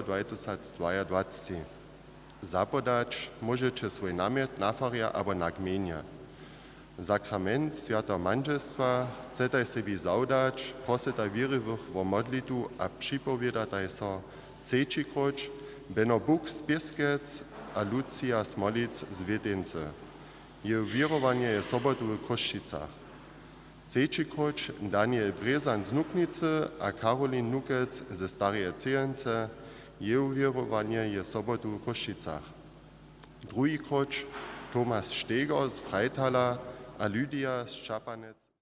2022. Zapodać możecie swój namiot na faria albo na gminie. Sakrament Świętego Manželstwa chcete sobie zaudać, prosite wierywych o modlitu a przypowiadataj so trzecikroć, beno Bóg z Pieskec a Lucia Smolic z Wiedence. Jej wierowanie je sobotu w Košicach. Trzecikroć Daniel Brezan z Nuknicy a Karolin Nukec ze Starej Cejence. Jej wierowanie je sobotu w Košicach. Drugikroć Tomasz Steger z Freitala a Lydia z Čapanec.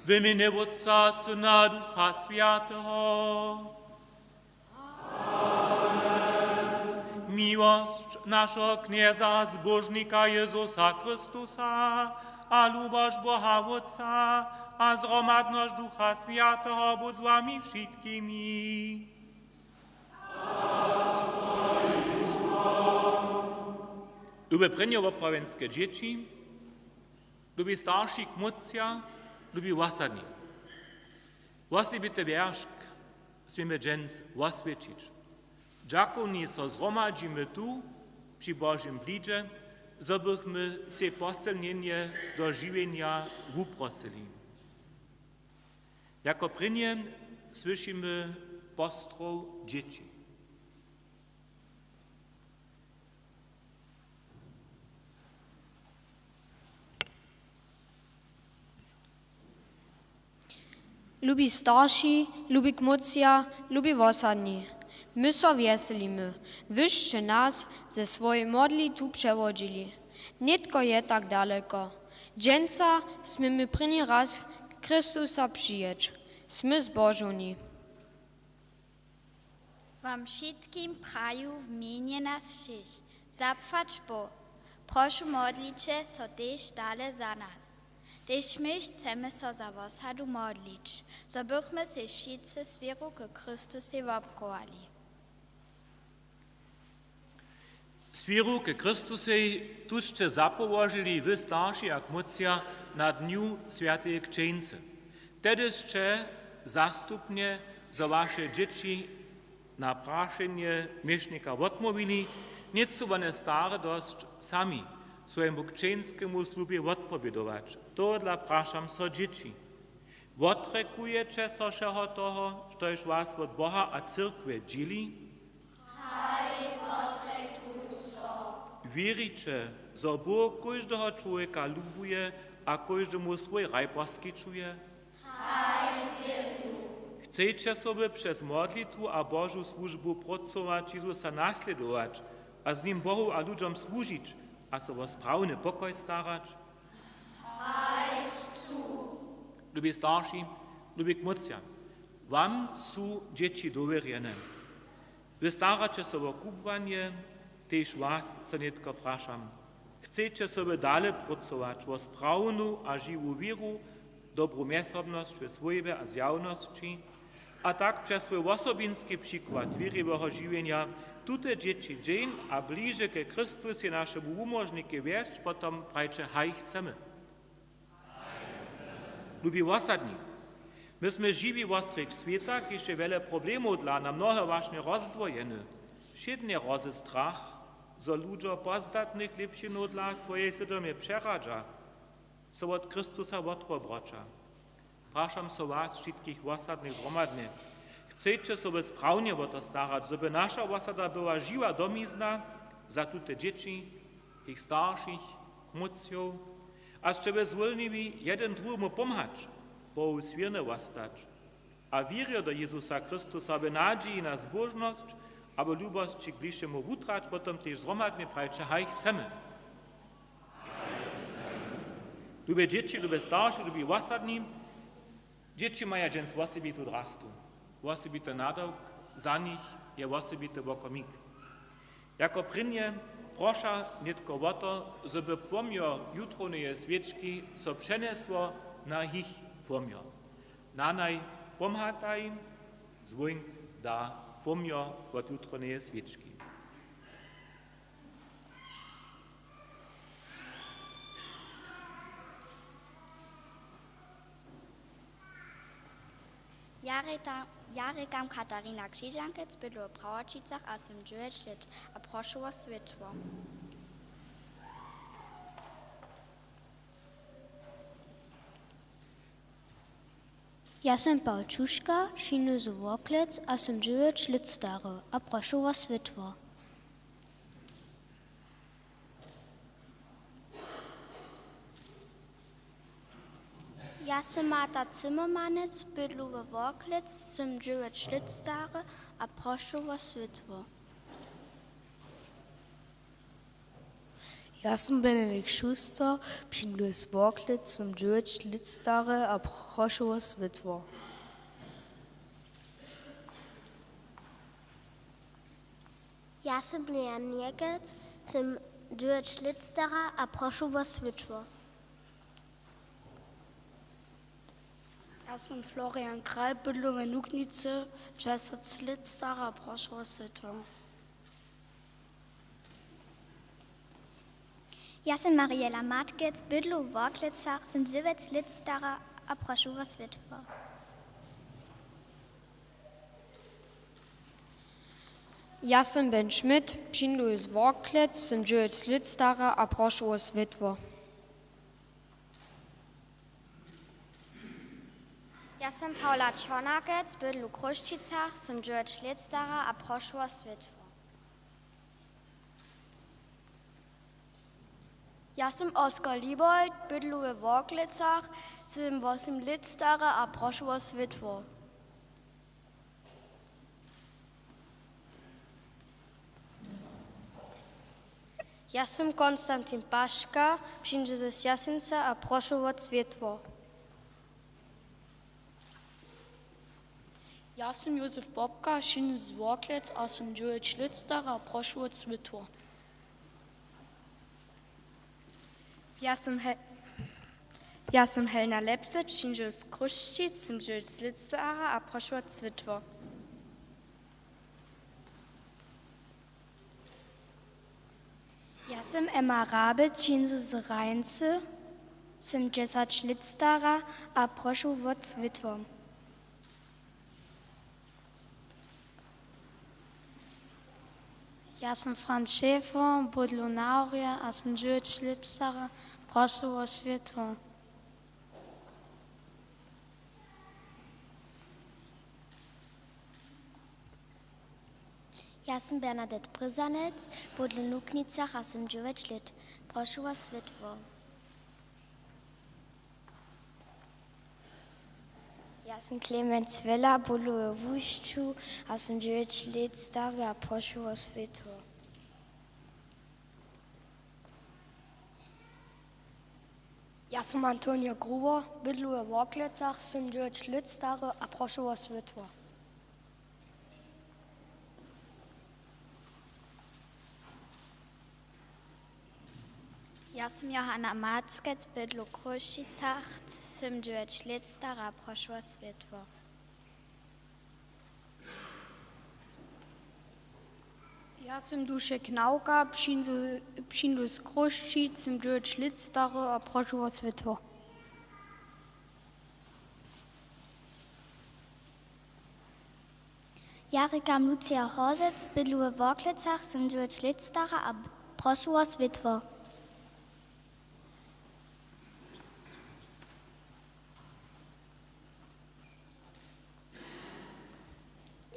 В ім'я Отця, Сина, Духа Святого. Miłość naszego knieza, zbożnika Jezusa Chrystusa, a lubość Boha Otca, a zgromadność Ducha Świętego budź z wami wszystkimi. Lubię pryniowo-prowienskie dzieci, lubię starszych kmucja, lubię wasadni. Wasibite wierszk smiemy dżens waswiecić. Dżakowni so zromadzimy tu, przy Bożym blidzie, żebyśmy się poselnienie do żywienia wuprosili. Jako prynie słyszymy postrów dzieci. Lubi starsi, lubi kmucja, lubi wosadni. My so wieselimy, wyście nas ze swojej modli tu przewodzili. Nitko je tak daleko. Dżęca smy pryni raz Chrystusa przyjeć. Smy zbożoni. Wam wszystkim praju w imieniu nas wszystkich. Zapłać Bo. Proszę modlicie so też dalej za nas. Też my chcemy so za wasadu modlić, so bychmy się wszyscy z wierą k Chrystusie wopkołali. Z wierą k Chrystusie tużcie zapołożyli wy starsi jak mucja na dniu Świętej Księdzy. Tedyście zastupnie za wasze dzieci na praszenie miesznika odmówili, nieco one stare dość sami swojemu księskiemu słubie odpowiedować. To dla praszam so dzieci. Odrekujecie so všeho toho, štož was od Boha a cyrkve dzieli? Wierzycie, że Bóg każdego człowieka lubuje, a każdemu swój raj poskyčuje? Chcecie sobie przez modlitwu a Bożą służbę pracować Jezusa nasledować, a z nim Bohu a ludziom służyć, a so o sprawny pokoj starać? Lubię starsi, lubię kmucja. Wam są dzieci dowierzone. Wy staracie się o kupowanie, też was so nitko praszam. Chcecie sobie dalej pracować o sprawną a żywą wieru, dobrą miesobność w swojej a zjawności, a tak przez swój osobinski przykład wierowego żywienia tute dzieci dzień a bliżej ke Chrystusie naszemu umożniki wieść, potom prajcie haj chcemy. Lubi osadni. Myśmy żywi wostryć świata, gdzie wiele problemów dla nam mnohe właśnie rozdwojene. Wszednie rozy strach, zo ludzie pozdatnych lepšinów dla swojej świadomie przeradza, so od Chrystusa odpobrocza. Praszam so was, wszystkich osadnych zgromadnych. Chcecie sobie sprawnie o to starać, żeby nasza osada była żywa domizna za tute dzieci, ich starszych, kmucjów, a żeby zwolniwi jeden drugiemu pomagać, bo świerne ostać. A wierzę do Jezusa Chrystusa, aby nadziei na zbożność, aby lubość k bliższemu utrać, potem też zgromadnie prajcie, haj chcemy. Lubie dzieci, lubie starsi, lubie osadni, dzieci mają dżens osobity odrastu. Osobity nadawk, za nich je osobity wokomik. Jako prynie prosza nitko o to, żeby płomio jutronej świeczki so przenesło na ich płomio. Na naj pomhataj, zwójk da płomio od jutronej świeczki. Jarikam Katarina Krzyżankec bydło w Prawočicach a jsem 9 let a proszę o światło. Ja sam Pałczuszka, šinu z Woklec a jsem 9 let stary a proszę o światło. Ja sam Marta Zimmermanec, bydlu w Woklec, jsem 9 let stary a proszę o światło. Ja sam Benedikt Schuster, přijdu z Vorklitz zum George Litstare a prošu o svitvo. Ja sam Lea Niekert, zum George Litstara a prošu o svitvo. Ja sam Florian Krall, bydlu v Nuknice, česat Litstara a prošu o svitvo. Ja sam Mariela Matgetz, bydlu v Vorklicach, som Zivec Litstara a prošu o svitvo. Ja sam Ben Schmidt, přijdu z Vorklitz, zum George Litstara a prošu o svitvo. Ja sam Paula Czonakec, bydlu v Kruščicach, som George Litstara a prošu o svitvo. Ja sam Oskar Liebold, bydlu v Vorklicach, som 8 Litstara a prošu o svitvo. Ja sam Konstantin Paška, přijdu z Jasinca a prošu o svitvo. Ja sam Josef Bobka, přijdu z Vorklitz a som George Litstara a prošu o svitvo. Ja sam Helena Lepse, přijdu z Kruščic, zum George Litstara a prošu o svitvo. Ja sam Emma Rabe, přijdu z Reince, som 10 Litstara a prošu o svitvo. Ja sam Franz Schäfer, bydlu Nauria a som George Litstara, prošu o svitvo. Ja sam Bernadette Brzanec, bydlu v Nuknicach a som 9 let. Prošu o svitvo. Ja sam Clemens Vella, bydlu v Vušću a som 9 let stary a prošu o svitvo. Ja sam Antonija Gruber, bydlu v Vorklicach, som George Litstare a prošu o svitvo. Ja sam Johanna Mackec, bydlu v Kruščicach, som 9 Litstara a prošu o svitvo. Ja sam Dušek Nauka, přijdu z Kruščic, zum George Litstare a prošu o svitvo. Ja Rikam Lucia Horsec, bydlu v Vorklicach, som 9 Litstara a prošu o svitvo.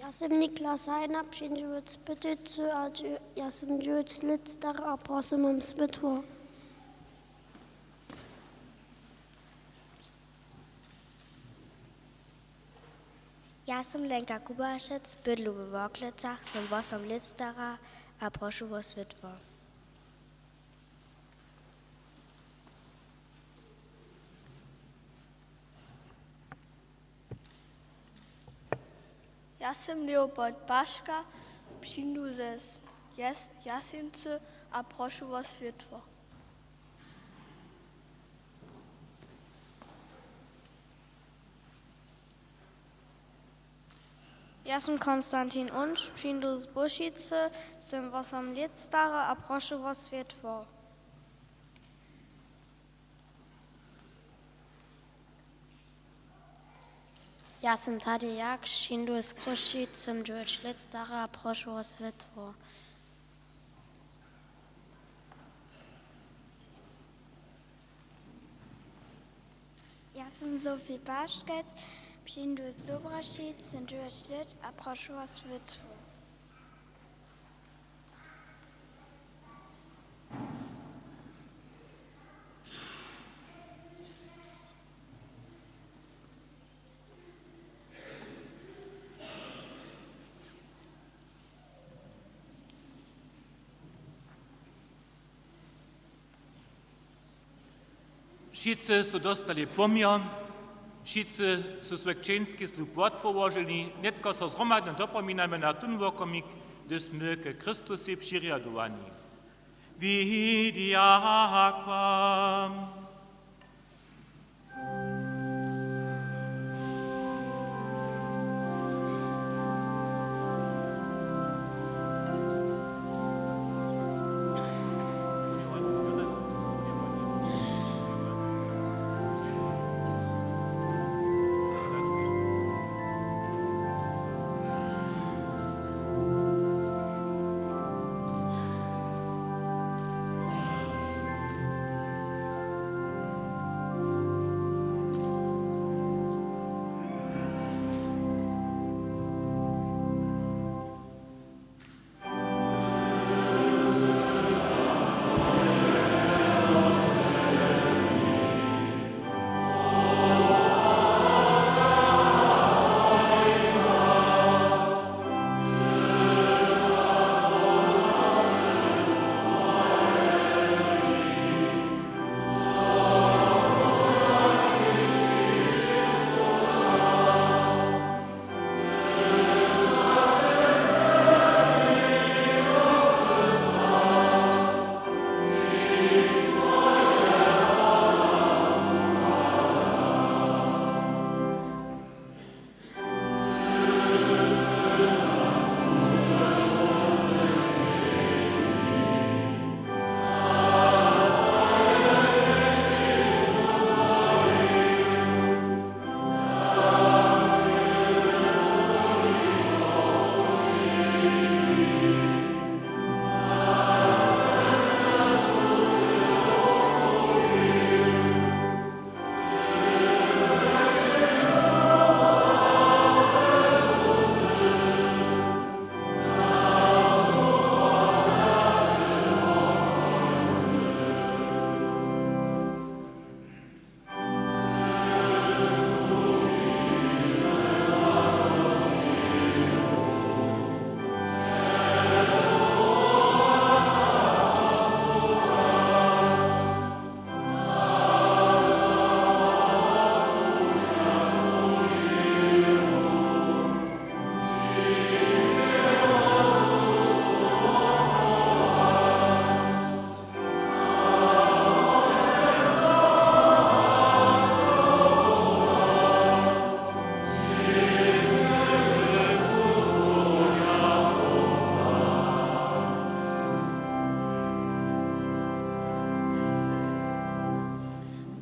Ja sam Niklas Heiner, přijdu z Pytice a ja sam George Litstara a prošu o svitvo. Ja sam Lenka Kubašec, bydlu v Vorklicach, som 8 Litstara a prošu o svitvo. Ja sam Leopold Paška, přijdu ze Jasince a prošu o svitvo. Ja sam Konstantin Unš, přijdu z Bušice, som 8 let stary a prošu o svitvo. Ja sam Tadej Jak, přijdu z Kruščic, som George Litstara a prošu o svitvo. Ja sam Sophie Paškec, přijdu z Dobrašic, som 9 let a prošu o svitvo. Wszyscy są dostali pomiar, wszyscy są swekczeńskie lub wod położyli, nie tylko so zgromadnie dopominamy na ten wokomik, gdyż my ke Chrystusie przyriadowani. Widiaquam.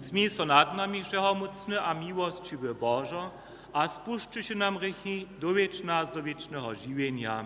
Smij so nad nami všehomocny a miłostivý Božo a spušťuj nam hriechy, dowiedz nás do wiecznego żywienia.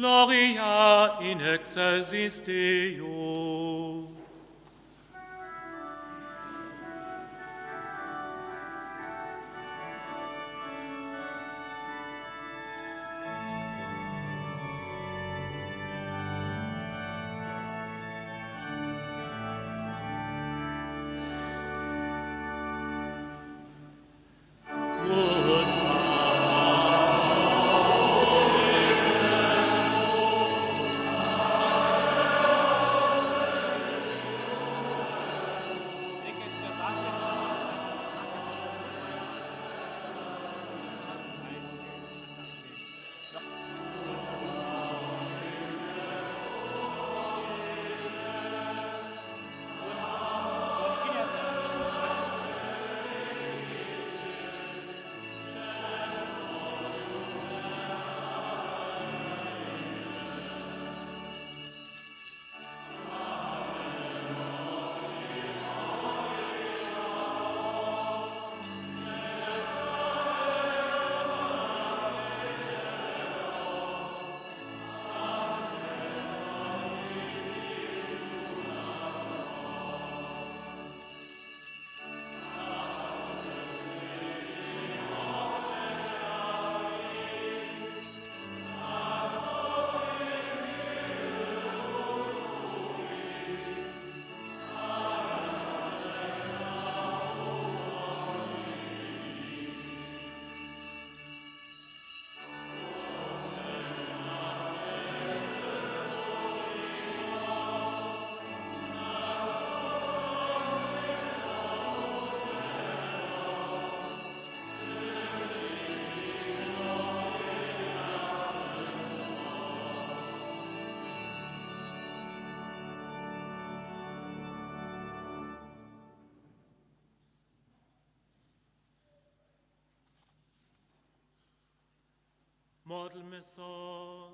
Gloria in excelsis Deo. Good Modlmy so.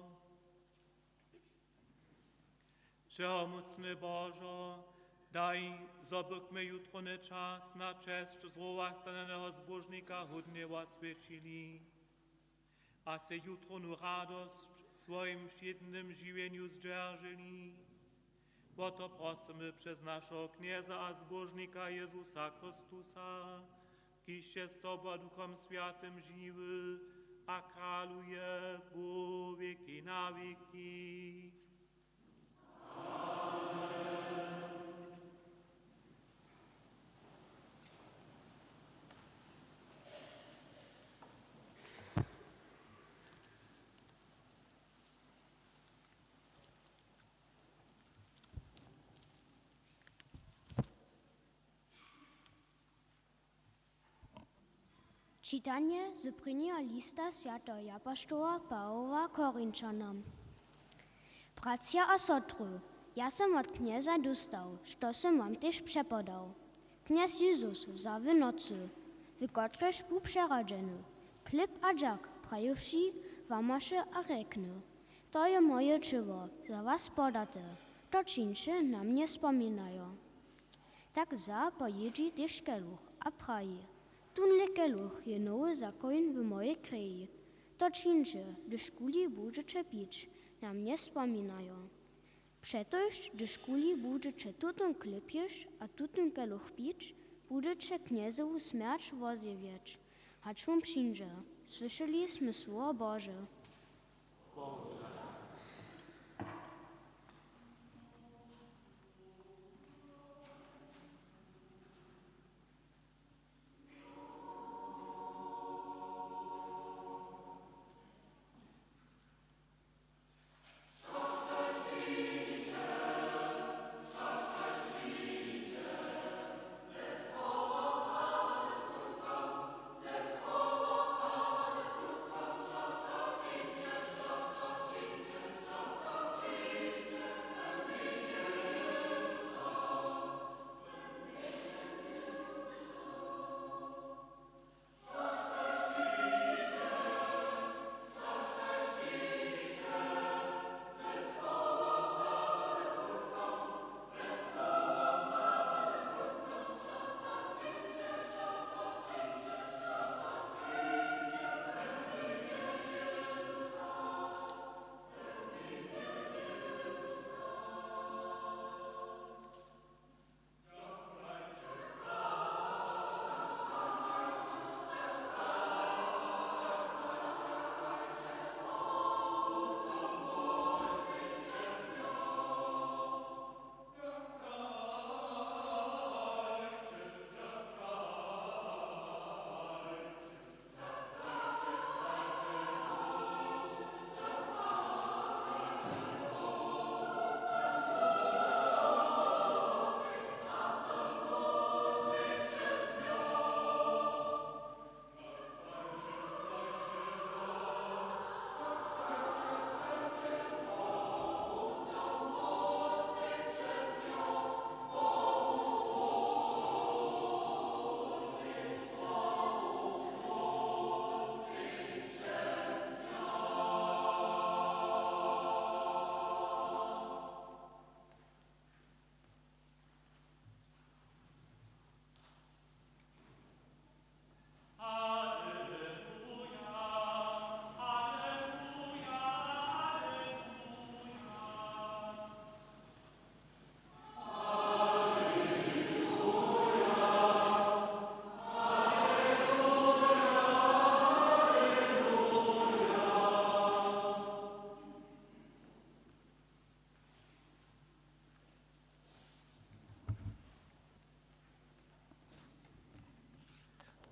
Wszechmocny Boże, daj, zobykmy jutrony czas na cześć złowastanego zbożnika hudnie oswiecili, a se jutronu radość w swoim świetnym żywieniu zdzierżyli. Bo to prosimy przez naszego knieza a zbożnika Jezusa Chrystusa, kiż jest Tobą Duchem Świętym żywy, a kraluje po wieki na wieki. Czytanie z prvního lista świętego apostoła Pawła Korinčanom. Bracia a sotry, ja sam od knieza dostał, što sam wam też przepodał. Kniez Jezus za w nocy, w kotreż był przerażony. Klip a dżak, prajewszy wamasze a rekny. To je moje czywo, za was podate, to czyńcie na mnie wspominają. Tak za pojedzi też keluch a praje. Tunle keluch je nowy zakon w mojej krwi. To czyńcie, gdyż kuli będziecie pić, na mnie wspominają. Przetoż, gdyż kuli będziecie tutun klepieć, a tutun keluch pić, będziecie kniezowu śmierć wozjewiać. Hacz wam przyjdzie, słyszeliśmy słowo Boże.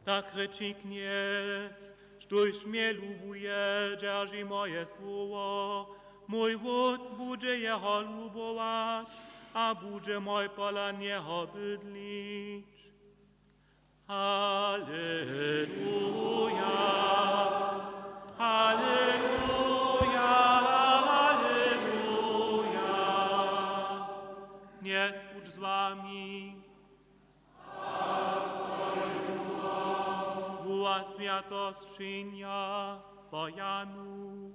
Tak reči kniez, štož mnie lubuje, dzierży moje słowo, mój wódz będzie jeho lubować, a będzie mój pola nieho bydlić. Halleluja, halleluja, halleluja. Kniez budź z wami. Słowa światostrzynia spojanu.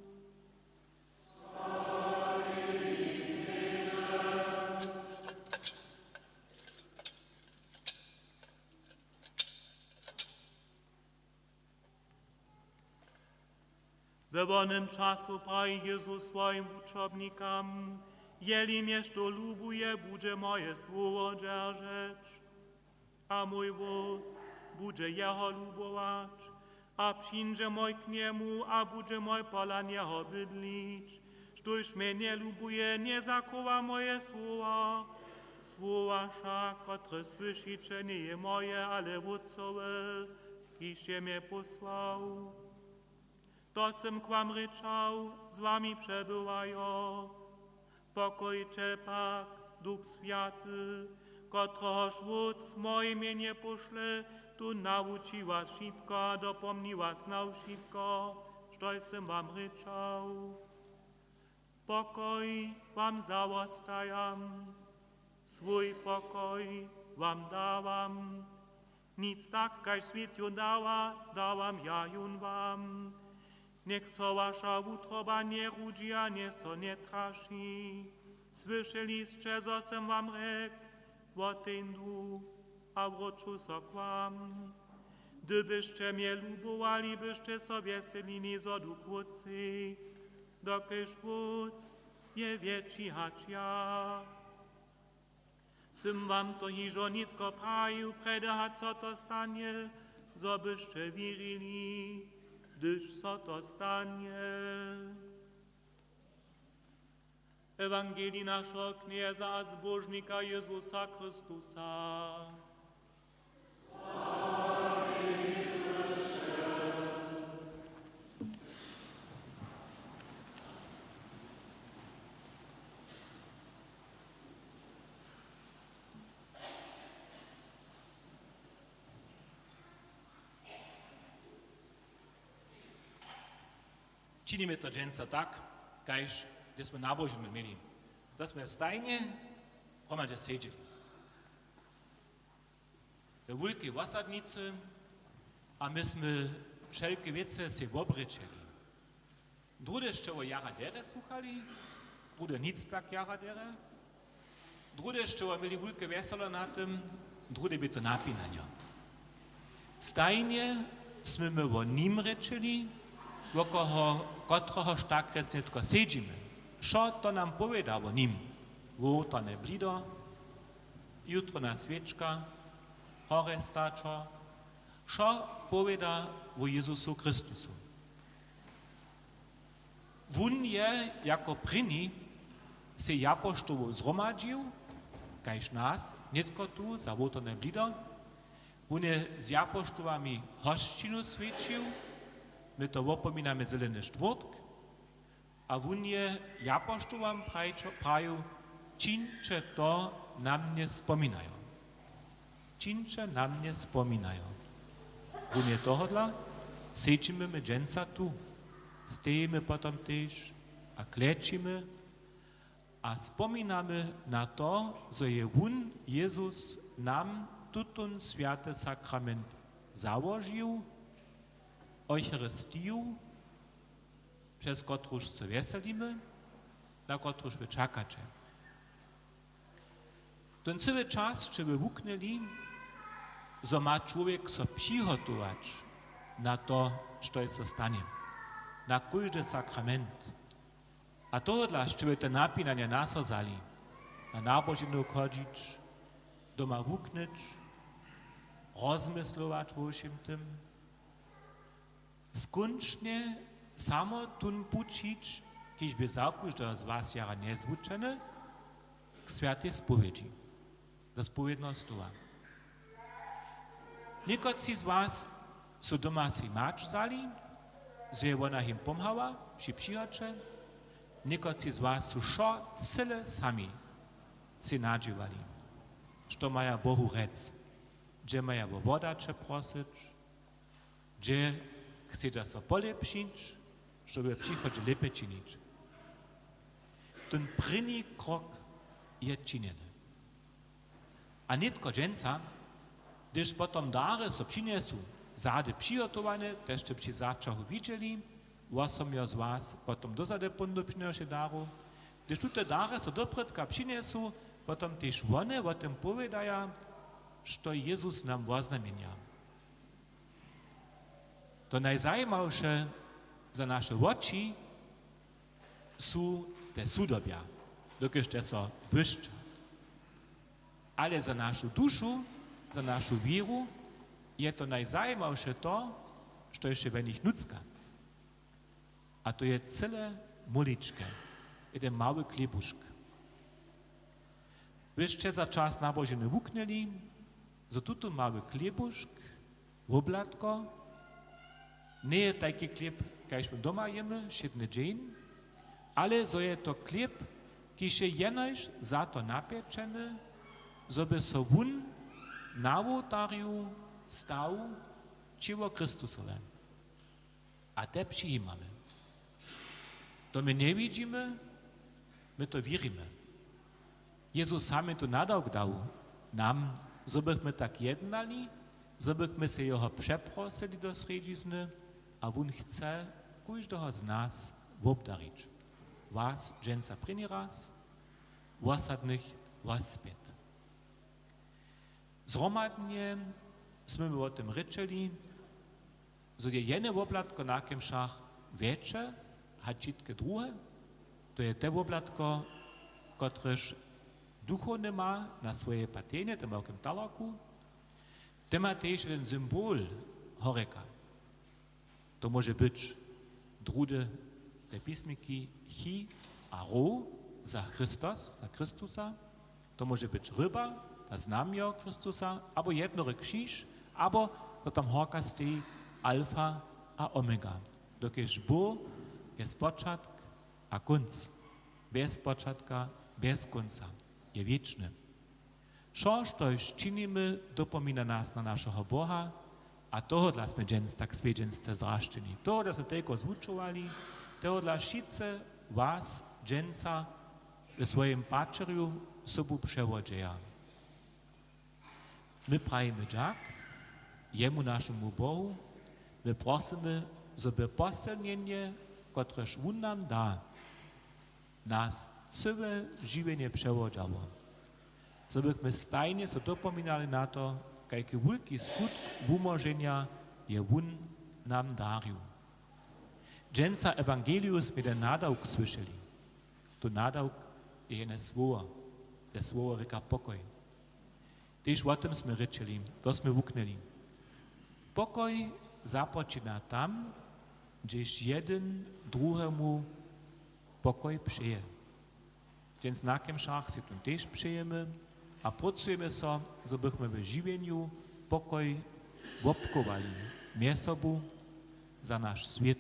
W wolnym czasu prawi Jezus swoim uczobnikom, jeli mnie to lubuje, bude moje słowo dzierżeć, a mój wódz bude jeho lubować, a przyjdzie mój k niemu, a bude mój pola nieho bydlić, sztuż mnie nie lubuje, nie zachowa moje słowa, słowa však, które słyszycie, nie je moje, ale wódcowe, kiż je mnie posłał. To jsem k vám ryczał, z wami przebywają. Pokojcie pak, Duch Święty, któregoż wódz moje imię poszle, tu nauczy was wszystko, dopomni was na wszystko, co jsem wam ryczał. Pokoj wam załostajam, swój pokoj wam dawam. Nic tak, kaž svět ju dawam ja jun wam. Niech so wasza utroba nie rudzi, a nie so nie traši. Słyszeliście, co jsem wam rzekł, wotejdu, a wrócił so k wam. Gdybyście mnie lubowali, byście so wieselili z odu kłócy, dokiż wódz je większy hacz ja. Jsem wam to hižo nitko praju, predahat, co to stanie, zo byście wierili, gdyż so to stanie. Ewangelii naszego knieza a zbożnika Jezusa Chrystusa. Činíme to dženca tak, kaž gdy sme nábožení mieli. Da sme v stajne hromadže sedeli. We wielkiej osadnicy, a my sme wszelkie wiece si obryczeli. Drude jeszcze o jaradere słuchali, drude nic tak jaradere, drude jeszcze o mieli wielkie weselo na tym, drude by to napinania. Stajnie sme my o nim rečeli, wokoho kotrohož tak recnetko sedíme. Šo to nam povedal o nim? Vúto neblido, jutro na svečka, hore stačo. Šo poveda o Jezusu Chrystusu? Wun je jako prini se japoštovo zromadžil, kajž nas, netko tu, za vúto neblido. Wun je z japoštovami hoščinu svečil, my to opomíname Zelený štvrtok, a wun je japoštowam praju, činče to na mnie spominają. Činče na mnie spominają. Wun je tohodla, sečíme my dženca tu, stejíme potom tež a klečíme a spominamy na to, że je wun Jezus nam tutun święty sakrament założył, Eucharystiju, przez którąż się weselimy, na którąż my czekacie. Ten cały czas, czy by wuknęli, że ma człowiek so przygotować na to, co się stanie, na każdy sakrament. A to dla, żeby te napinania nasozali, na nabożinu chodzić, doma wuknąć, rozmyslować o czym tym, skończnie samo tun pučić, kiž by zakužda z was jara nezvučene, k sviatej spowiedzi, do spowiednostowa. Niekoci z was su doma si mač zali, że ona im pomhała, przy przychodzie, niekoci z was su šo cyle sami si nadziewali, što maja Bohu rec, gdzie maja bo wodacze prosić, gdzie chcecie so polepšić, żeby przychodzić lepiej czynić. Ten první krok je czyniony. A nitko dženca, gdyż potom dary so przyniesu, zady przygotowane, też przy zaczęchu widzieli, 8 z was potom dozade pundu přineše daru. Když tute dary so do predka přinesu, potom tež one o tym povedaja, što Jezus nam oznamenja. To najzajmavše za naše oči sú te sudobia, dokež so vyšťa. Ale za našu dušu, za našu víru je to najzajmavše to, što ještě ve nich nucka. A to je celé moličke, jeden mały klebušk. Vyšte za čas nabožene vukneli, za tuto mały klebušk, oblatko, nie je taki kleb, kajśmy doma jemy, šedne dzień, ale zo je to kleb, kiž je jenož za to napiečený, zoby so vun na oltáriu stav čivo Kristusove. A te přijímame. To my nevidíme, my to věříme. Jezus sami to nadawk dał nam, zobychmy tak jednali, zobychmy se jeho przeprosili do sredzizny, a on chce każdego z nas obdarić. Was, dżęca pryni raz, wasadnych, was spiet. Zromadnie sme o tym ryczeli, że je jene oblatko na kemszach wiecie, a čitke druhe, to je te oblatko, kotrež duchovne ma na swoje patenie, tym okiem talaku, te ma też jeden symbol horeka. To może być drude te pismiki chi a ro za Chrystus, za Chrystusa, to może być ryba, ta znamio Chrystusa, albo jednory krzyż, albo to tam horka stoi alfa a omega. Dokiż Bóg jest początek a końc. Bez początka, bez końca. Je wieczny. Šož tož činimy, dopomina nas na naszego Boha, a toho dla sme džens tak svedženste zrašteni. Toho da sme tejko zvučovali, toho dla šice vás, dženca, v svojim pačerju sobu převodžeja. My prajeme džak, jemu našemu Bohu, my prosimy, żeby posilnienie, kotrež on nam da, nas całe żywienie przewodziało. Żebyśmy stajnie so dopominali na to, jaki wielki skut umożenia je on nam darił. Dżęca Ewangelius mi ten nadałk słyszeli. To nadałk je jedne słowo, te słowo ryka pokoj. Tyż o tym sme ryczeli, to sme wuknęli. Pokoj zapoczyna tam, gdzieś jeden drugiemu pokoj przyje. Więc na kemszach si tym też przyjemy, a pracujemy so, żebyśmy w żywieniu pokoj wopkowali między sobą za nasz świat.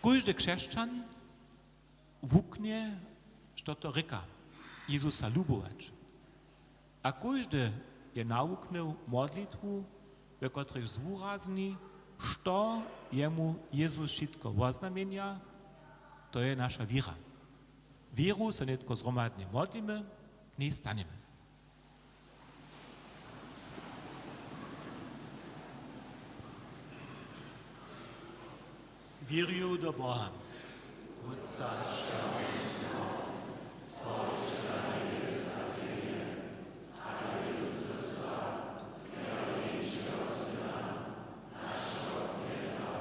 Każdy chrześcijan wuknie, że to ryka Jezusa lubować. A każdy je nauknął modlitwu, w której zwurazni, što jemu Jezus wszystko oznamienia, to je nasza wiera. Wieru se nie tylko zromadnie modlimy, nie staniemy. Wieruję do Boha, Otca Świętego, Stworzyciela niebios a ziemi, a Jezusa Chrystusa, największego Syna, naszego Knieza,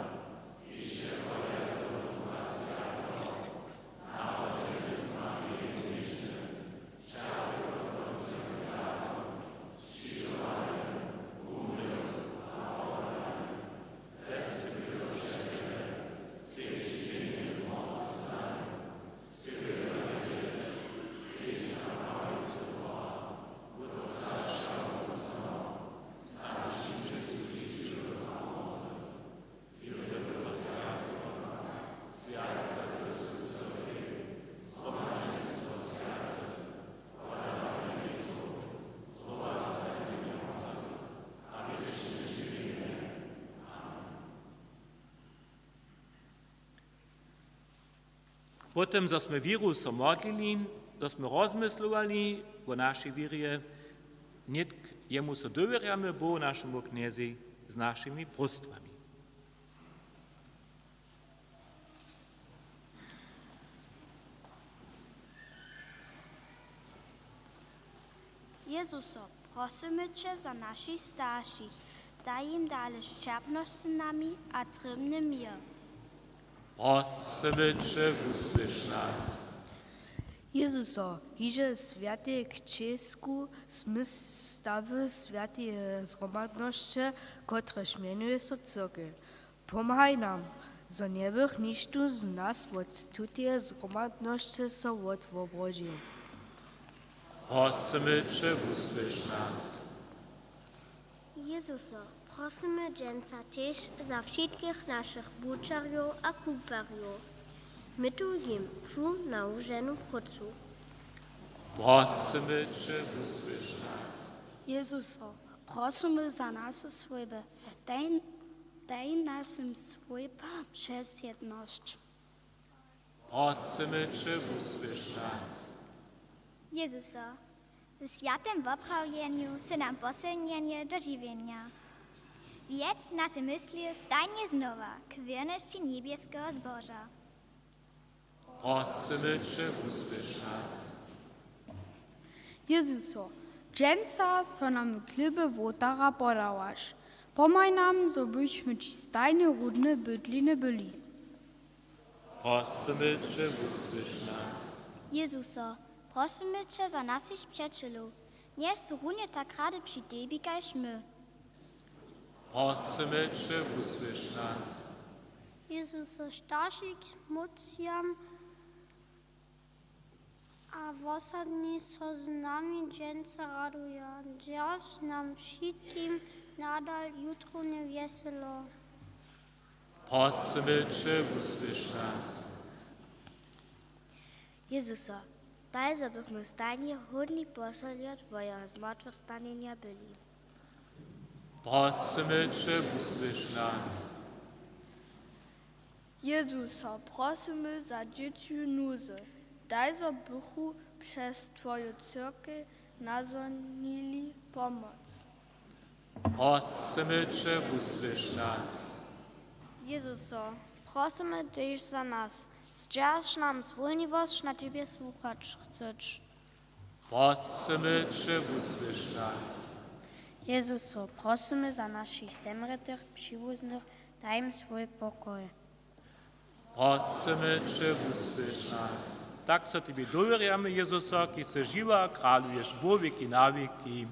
i Świętego Ducha Świętego, narodzony z Maryi Wieczny, ciało Jego konsekrowato, zkrzyżowany, umył, a pokonany, zesłał do wszechświata, trzeci dzień zmartwychwstał, zbiegł na niebios, zjeździł na prawicy Boga, udostępniał mocno, stał się przysługiwszy do Boga, i wydobył światła Chrystusowi, zgromadzeństwo świata, podanie wielu, złowastanie miasta, a wieczne żywienie. Potem, że sme wieru so modlili, że sme rozmyslovali o naszej wierze, nie jemu so doверяме Bohu, naszemu kniezy, z naszymi próstwami. Jezuso, prosimy Cię za naszych starszych, daj im dalej szczepność z nami a trymny mir. Prosimy Cię, usłysz nas. Jezuso, hiže svätej k Česku sme stawy svätej zhromadnosti, kotrež menuje sa cyrkev. Pomagaj nám, zo nebych ništu z nás od tutej zhromadnosti sa odvobrodil. Prosimy Cię, usłysz nas. Jezuso, prosimy dżęca też za wszystkich naszych buczarjów a kuparjów. My tu im przy nałożeniu pracu. Prosimy Cię, usłysz nas. Jezuso, prosimy za nasze słyby. Daj naszym swybom przez jedność. Prosimy Cię, usłysz nas. Jezuso, w świętym wyprawieniu se nam posilnienie do żywienia. Wiedz nasze myśli stajnie znowa k wierności niebieskiego zboża. Prosimy Cię, usłysz nas. Jezuso, dżęca so nam kliby wotara podałaś. Pomaj nam, so byśmy ci stajnie rudne bydliny byli. Prosimy Cię, usłysz nas. Jezuso, prosimy Cię za naszych przyjaciół. Nie zrunie tak rady przy Tebie, kaž my. Prosimy Cię, usłysz nas. Jezuso, starszych mocjam a wosadni so z nami dżęca raduje, dzież nam wszystkim nadal jutro nie weselo. Prosimy Cię, usłysz nas. Jezuso, daj, żebyśmy stanie hodni posolić Twojego zmartwychwstania byli. Prosimy Cię, usłysz nas. Jezuso, prosimy za dzieci nuzy. Daj, żebychu przez Twoją cyrkę nazonili pomoc. Prosimy Cię, usłysz nas. Jezuso, prosimy też za nas. Zdzierż nam zwolniwość na Ciebie słuchać chcesz. Prosimy Cię, usłysz nas. Jezuso, prosimy za naszych zemretych przywóznych, daj im swój pokój. Prosimy Cię, usłysz nas. Tak so Tobie doверяmy, Jezuso, ki se živa, kraluješ bo veki na veki.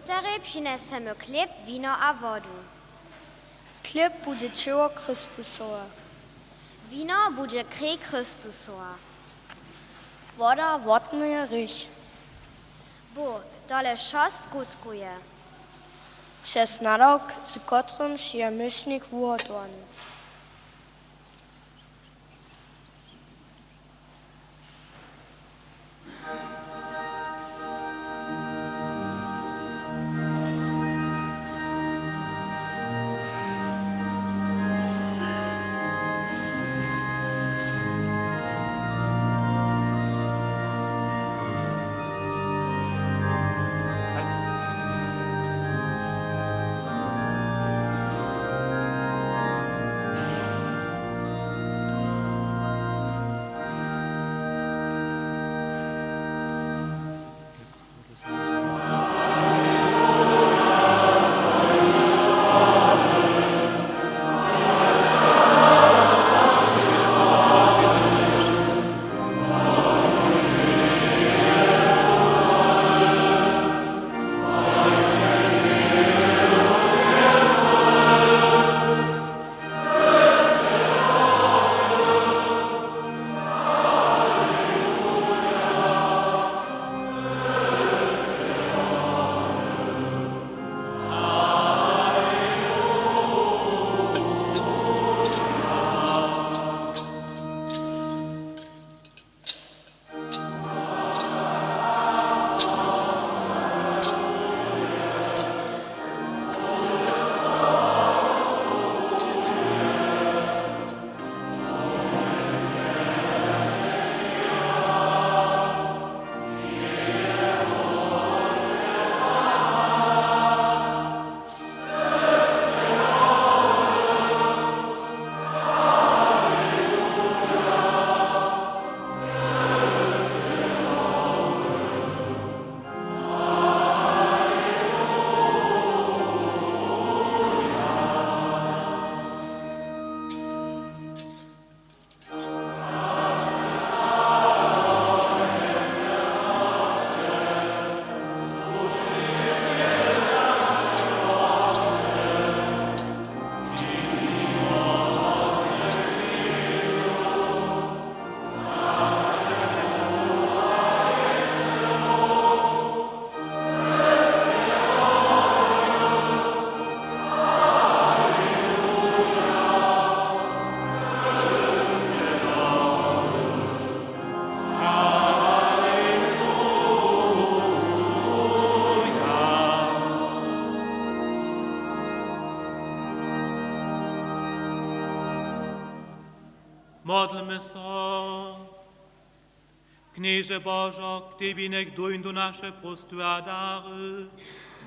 Juttery přineseme chleb, víno a vodu. Chleb bude ciało Chrystusova. Víno bude krv Kristusova. Voda wodny rych. Bo dole šo skutkuje. Przez narok, z kotrym się myślnik uhodowany. Modlmy so. Knieże Bożo, k Tebie niech dojdą nasze prostwa dary,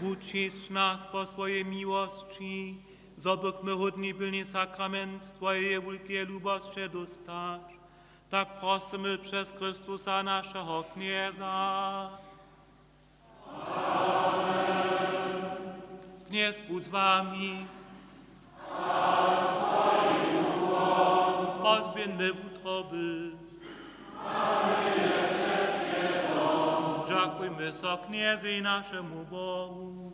uczysz nas po swojej miłości, zobyśmy hodni byli sakrament Twojej wielkiej lubości dostać. Tak prosimy przez Chrystusa naszego Knieza. Amen. Kniez budź z wami. Pozbierny utroby. Dziękujmy so Kniezy naszemu Bogu.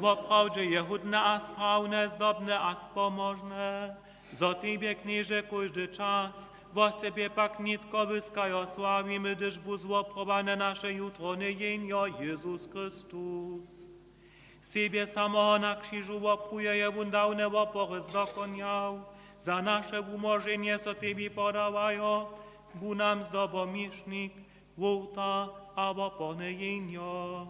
Bo prawdzie je hudne a sprawne, zdobne a spomożne. Za Tebie, Knieże, każdy czas, wo Ciebie pak nitko wyskajo sławimy, gdyż bu złoprobane nasze jutro nie jenio Jezus Chrystus. Siebie samego na krzyżu wopruje je wundałne wopory zdokoniał, za nasze umożenie so Tebie podawają, bu nam zdobomisznik, wuta a woporne jenio.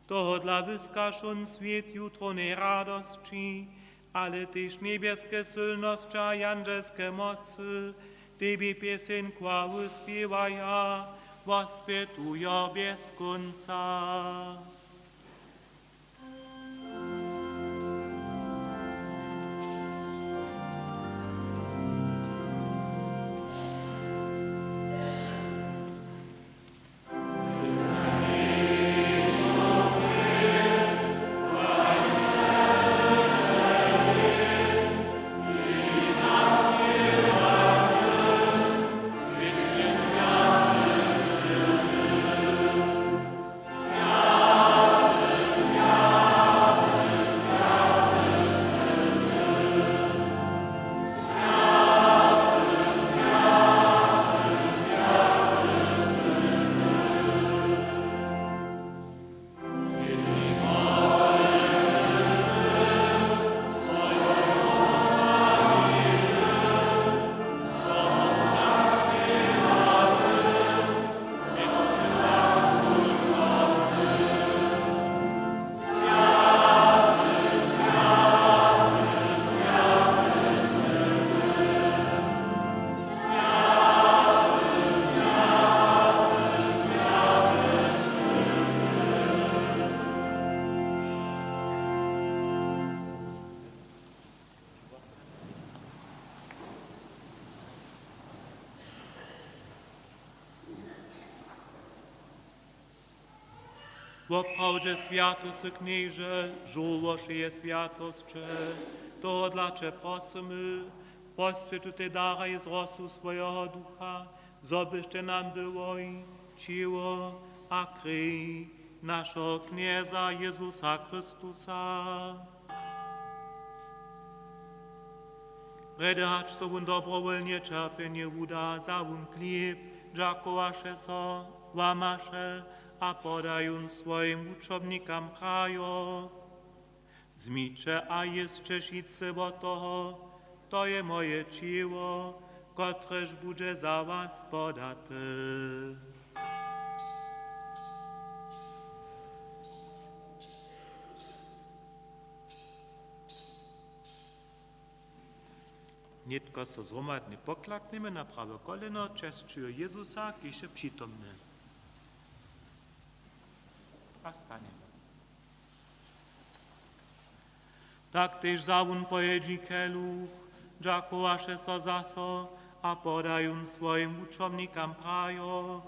Toho dla wyskażon świat jutro nie radości, ale też niebieskie silności a janżelskie mocy, Tebie pieseň chwały śpiewaja, wospietuja bez końca. Popravdže svjatost knieže, žuloše je svjatostče, to odlače prosimy, posvětu te dára iz rosu svojho ducha, zobyšte nam było i ciło a krwi našeho knieza Jezusa Chrystusa. Redać so on dobrowolnie czerpienie uda za on klip, dżakowasze so, łamasze, a podają swoim uczobnikam prajo. Zmicze a jeszcze šice bo toho, to je moje ciło, kotreż bude za was podate. Nitko so zhromadne poklakneme na prawe koleno, čestčujo Jezusa, kiž je přítomný. A staneme. Tak tež zawun pojedzi keluch, dżakowaše so zaso, a podajun swoim uczownikam prajo.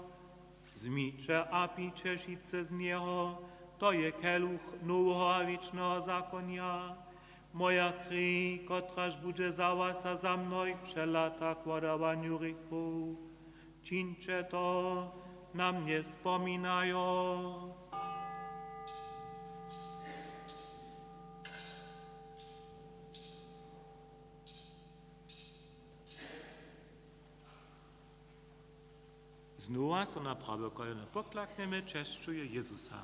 Zmicze a picze šice z niego, to je keluch nowego a wiecznego zakonia. Moja krwi, kotraż bude za was a za mnoj przelata k ładowaniu rychów. Czyńcie to, na mnie wspominają. Znowa so na prawe koleno poklakneme, čestčuje Jezusa.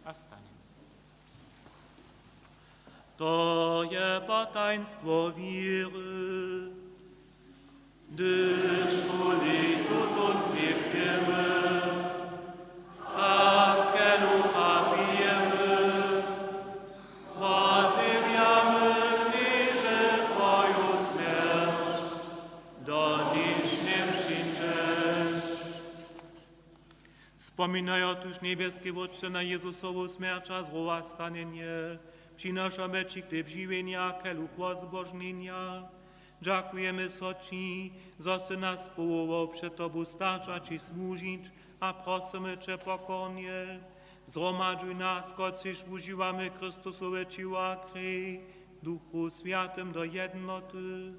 A staneme. To je potajnstvo wiry, gdyż tuli tutun pijemy, a z kelucha pijemy, wazywiamy knieże Twoją śmierć, do niż nie przyjdziesz. Wspominają tuż niebieskie Ojcze na Jezusową śmierć a zrówastanienie, przynoszamy Ci k Teb żywienia, keluch zbożnienia. Dziękujemy Ci, że si nas powołał przed Tobą starcza Ci służyć, a prosimy Cię pokornie. Zgromadzuj nas, kociż używamy Chrystusowe ciała krwi, Duchu Świętym do jednoty.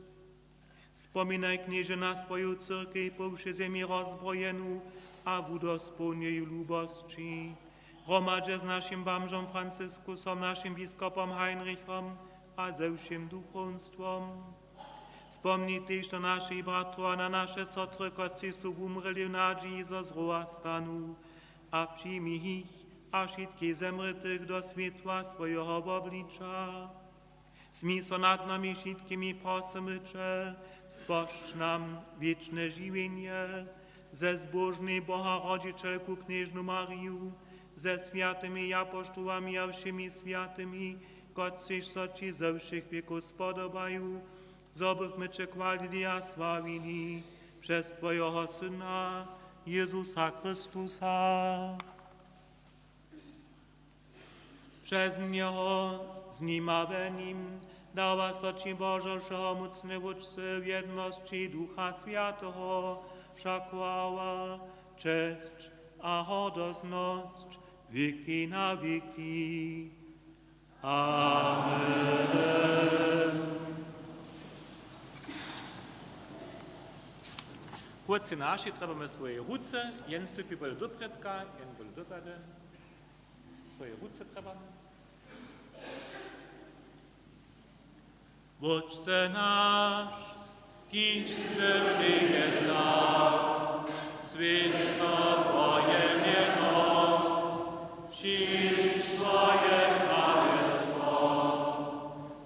Wspominaj, knieże, na swoją cyrkę po wszy ziemi rozbrojeną, a w udospełnieniu lubości. Gromadźe z naszym bamżom Francyskusom, naszym biskupom Heinrichom, a ze všim duchowstwom. Wspomnij też na naszych bratrów, a na nasze sotry, koci są umreli w nadziei ze zrówastanu, a przyjmij ich, a wszystkich zemrytych do światła swojego oblicza. Smij so nad nami wszystkimi prosimy Cię, sposzcz nam wieczne żywienie, ze zbożnej Boha Rodzicielku Knieżnu Mariu, ze świętymi apostołami a wszymi świętymi, kociż so Ci ze všech wieków spodobają, zobychmy Cię chwalili a sławili przez Twojego Syna, Jezusa Chrystusa. Przez Niego, z Nim a we Nim, dała so Ci Boże wszechmocny Wódcy w jedności Ducha Świętego, wszak chwała, cześć a radosność wieki na wieki. Amen. Chłopcy nasi, trebamy swoje ruce, jen stupi boli do predka, jen boli do zady. Swoje ruce trebamy. Ojcze nasz, kiż se w niebiesach, święć się Twoje imię, przyjdź Twoje królestwo,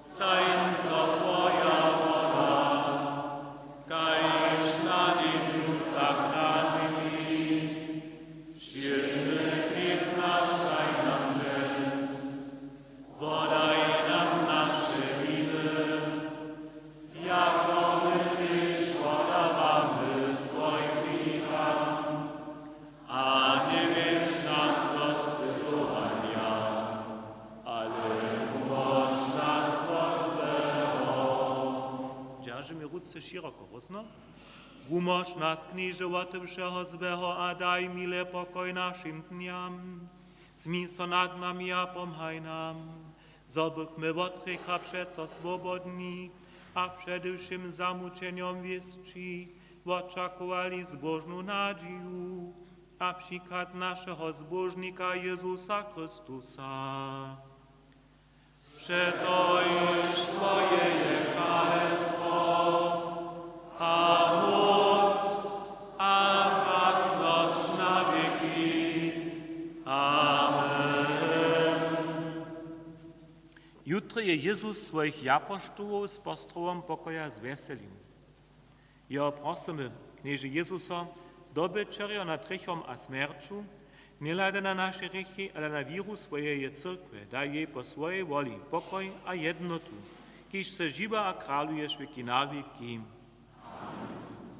stań się Twoja wola, kajż na niebie, tak na ziemi. Wszelny chleb nasz daj nam dziś, podaj nam nasze winy, jako my też podawamy swoim winowajcom, a nie wiedz nas do spytowania, ale umoż nas od złego. Dzierżymy ruce szeroko, rozno? Umoż nas knižovaty všeho zveho a daj milé pokoj našim dňam. Smí so nad nami a pomhaj nám, zobych my od hrycha przeco swobodni, a przedewszym zamuczeniom wieszczy, oczekowali zbożną nadzieję, a przykład naszego zbożnika Jezusa Chrystusa. Przeto iż Twoje je królestwo, a moc, a własność na wieki. Amen. Jutro je Jezus svojich apoštolov s postrovom pokoja zveselil. Jeho prosimy, knieže Jezusa, dobyčerjo nad hrychom a smierču, nehľada na naše hrychy, ale na víru svojej cyrkve, daj jej po svojej voli pokoj a jednotu, kýž se živa a králuješ veky na veky.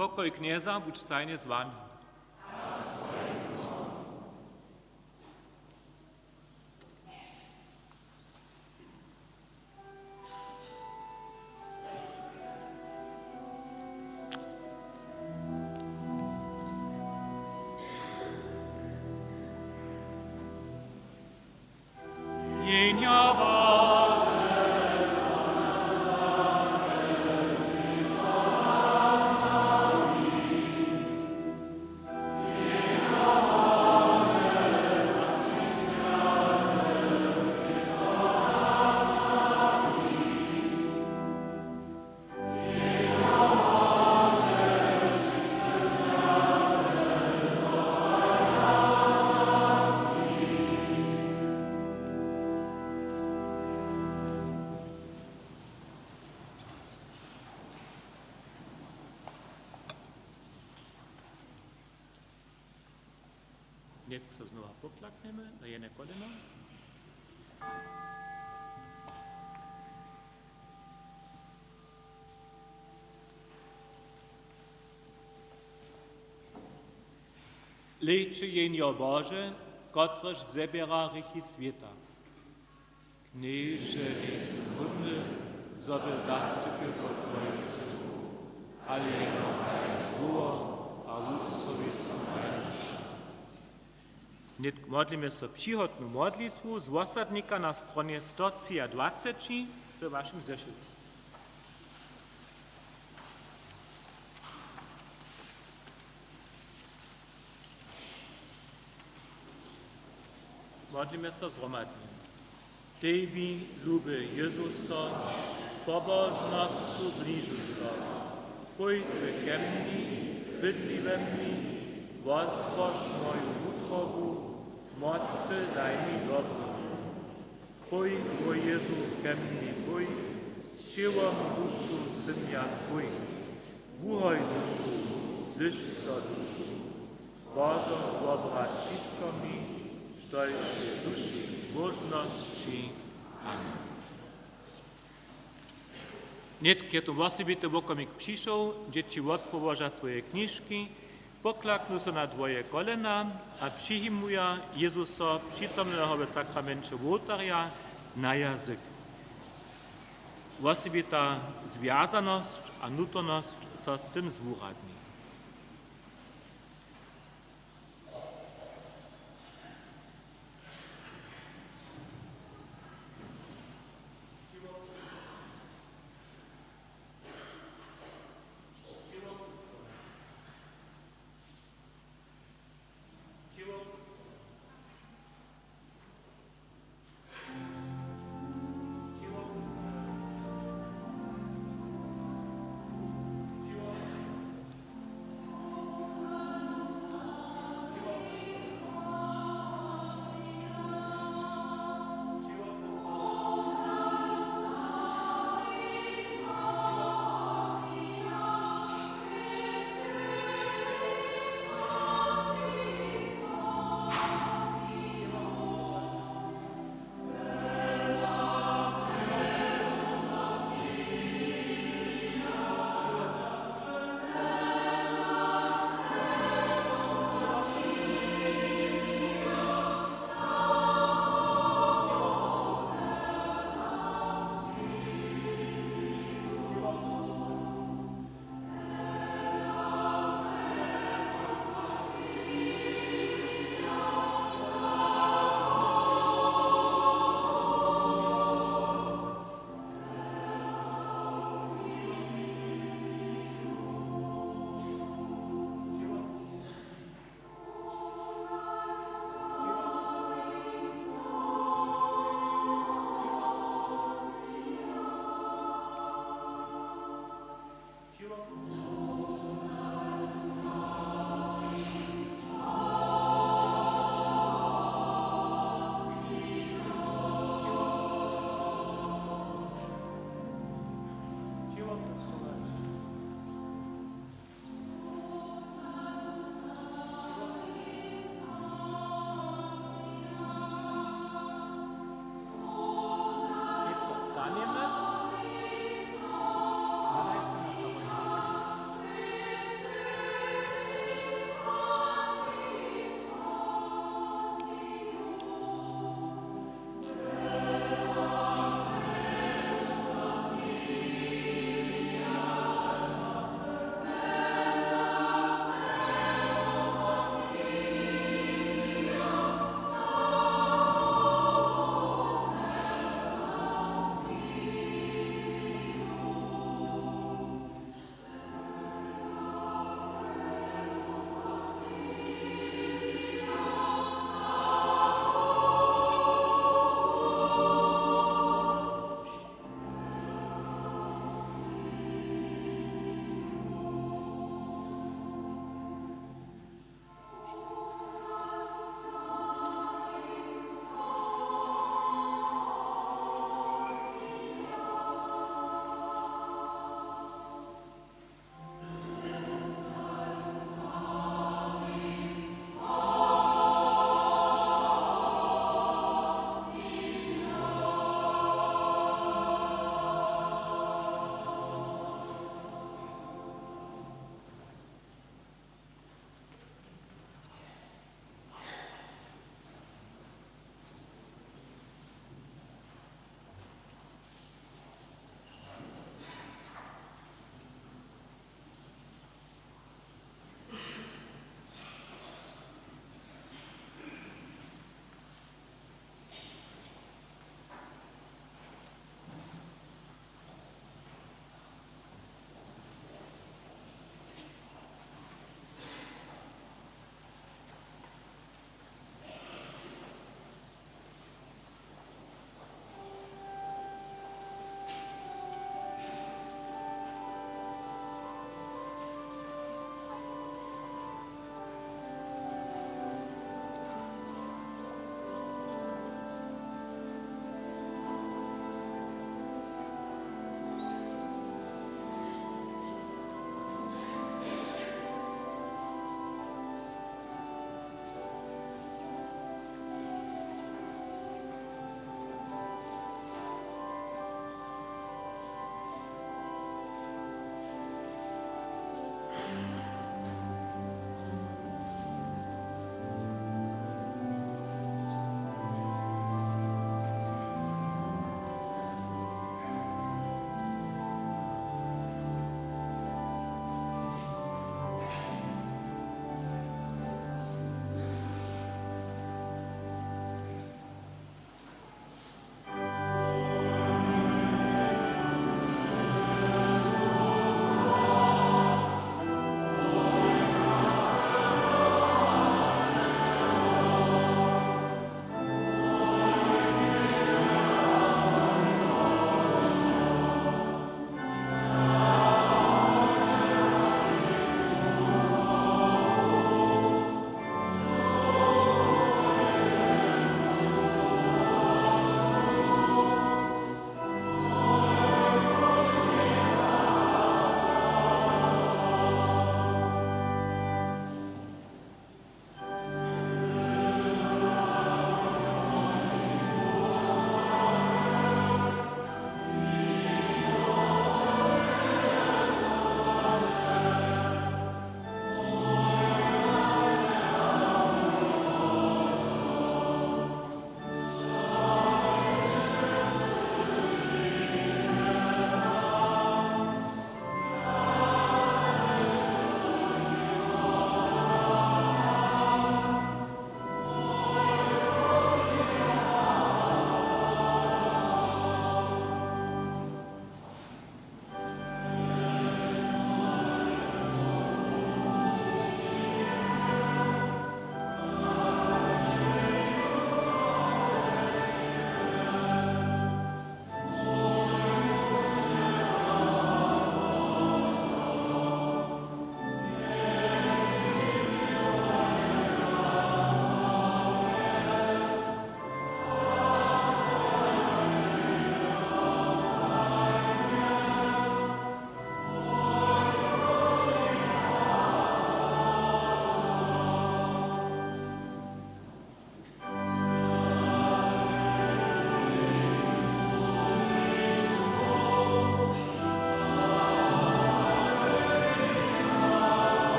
Pokoj knieza, buď stajne s vami. Dnes sa znova poklakneme na jedné koleno. Leče jenjo Bože, kotrež zebera hrychy sveta. Knieže nesmudny, zobe zastupy pod Twojicu, ale jenom aj zło, a ústrovi som najlepší. Modlíme sa příhodnú modlitvu z osadníka na stronie 120 v vašim zešitu. Modlíme sa zhromadne. Tebi, ľube Jezusa, s pobožnosťou blížu sa. Pojď ke mni, bydli ve mni, vozrož moju útrobu, moce daj mi dobro. Poj, o Jezu, ke mni poj, s čilom dušu syn ja tvoj. Vúhoj dušu, dyš so dušu. Božo, dobra čitko mi, štojše duši zbožnosti. Amen. Keď tu osobitý okamih prišiel, deti odpovoža svoje knižky, poklaknú sa na dvoje kolena a přijímuja Jezusa prítomného v sakramente oltária na jazyk. Osobitá zviazanosť a nutornosť sa s tým zvúrazní. zannehmen?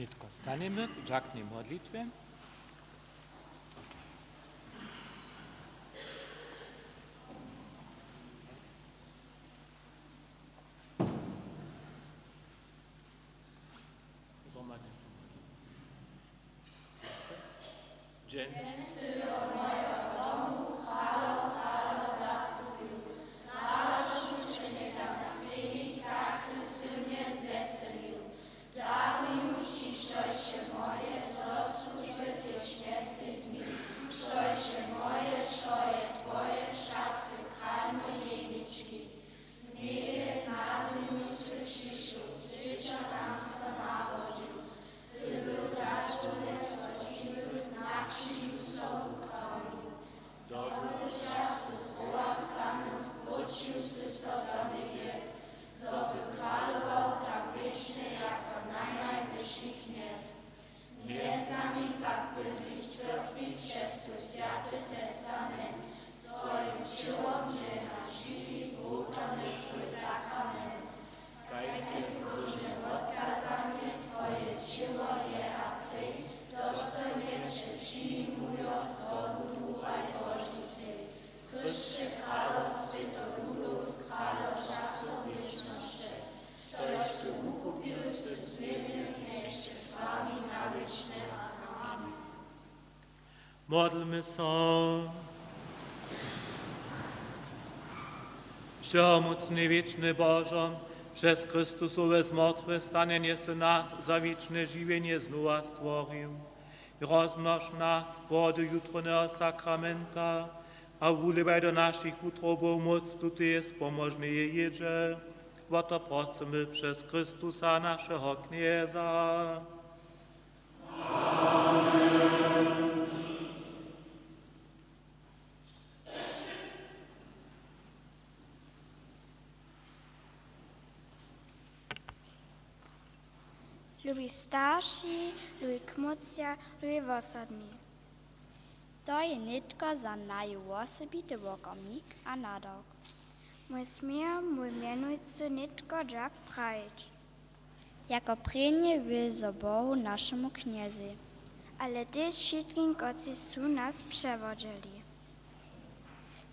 Nitko stanemy, dżaknie modlitwę. Módlmy się. Wszechmocny, wieczny Boże, przez Chrystusowe zmartwychwstanie się nas za wieczne żywienie znowu stworzył. Rozmnoż nas płodu jutronego sakramenta, a wulewaj do naszych utrobów moc tutaj spomożnej jedzie. O to prosimy przez Chrystusa naszego Knieza. Lubi starší, lubi kmocia, lubi vosadní. To je nitko za naju osobity vokomik a nadok. Mój smier, mój mianujcy nitko Jack Prajcz. Jako prenie wyzo Bohu naszemu kniezy. Ale też wszystkim, którzy su nas przewodzili.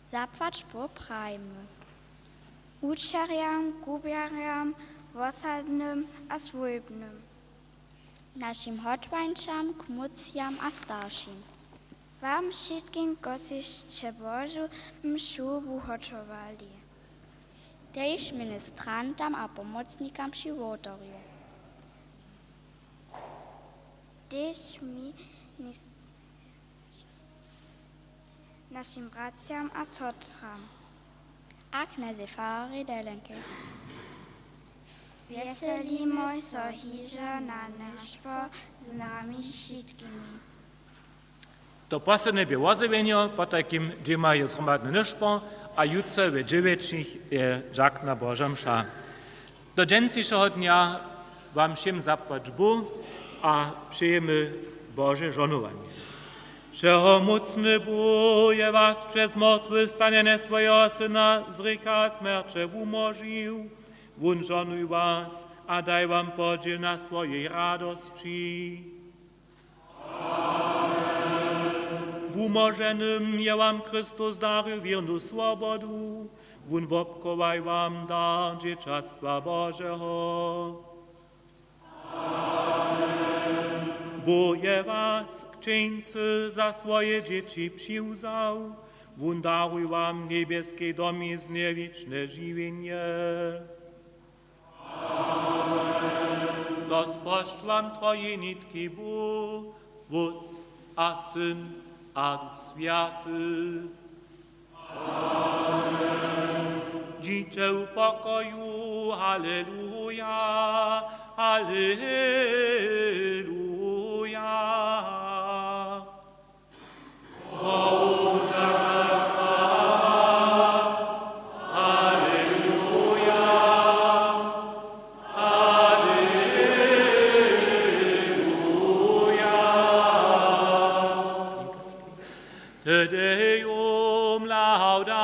Zapłać poprajmy. Uczariam, gubiariam, wosadnym a swójbnym. Naszym hotwańczam, kmucjam a starszym. Wam wszystkim, którzy się Bożu mszu uhoczowali. Też ministrantam a pomocnikam przy wotoriu. Też naszym braciam a sotram. A knezy Fary Delenke. Weselimo so hiža na našpo z nami všetkými. To posledné by ozevenio, po takým dvěma je zhromadné nešpo a jutce ve 9 je džakna Boža mša. Do džencišeho dnia vám všem zapłać Bóg a přejeme Boże żonowanie. Wszechmocny Bóg je was przez zmartwychwstanie swojego Syna z rycha śmierci umożlił. Wun żonuj was, a daj wam podziel na swojej radości. W umoženym je wam Chrystus daruj wierną swobodu. Wun wopkowaj wam dar dzieciactwa Bożego. Bóg je was, księcy, za swoje dzieci przyłzał. Wun daruj wam niebieskie domy z niewieczne żywienie. Rozpoczlam Twoje nitki Bóg, Wódz a Syn a Duch Święty. Dziecię pokoju, halleluja, halleluja. Te Deum laudamus.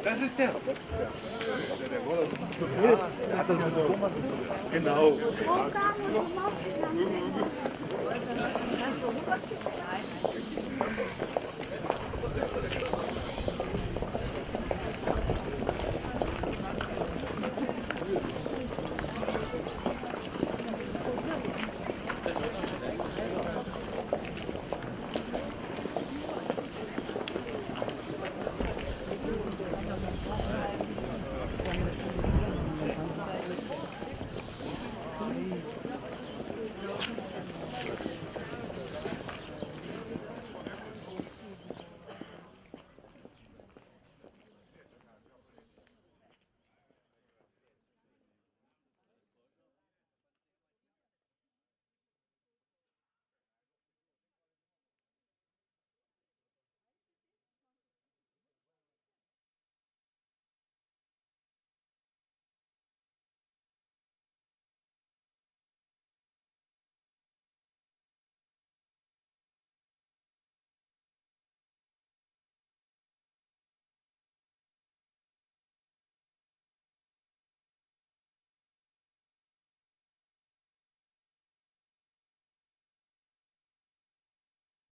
Das ist der. Der wurde zu viel. Der hat das mit Thomas. Genau.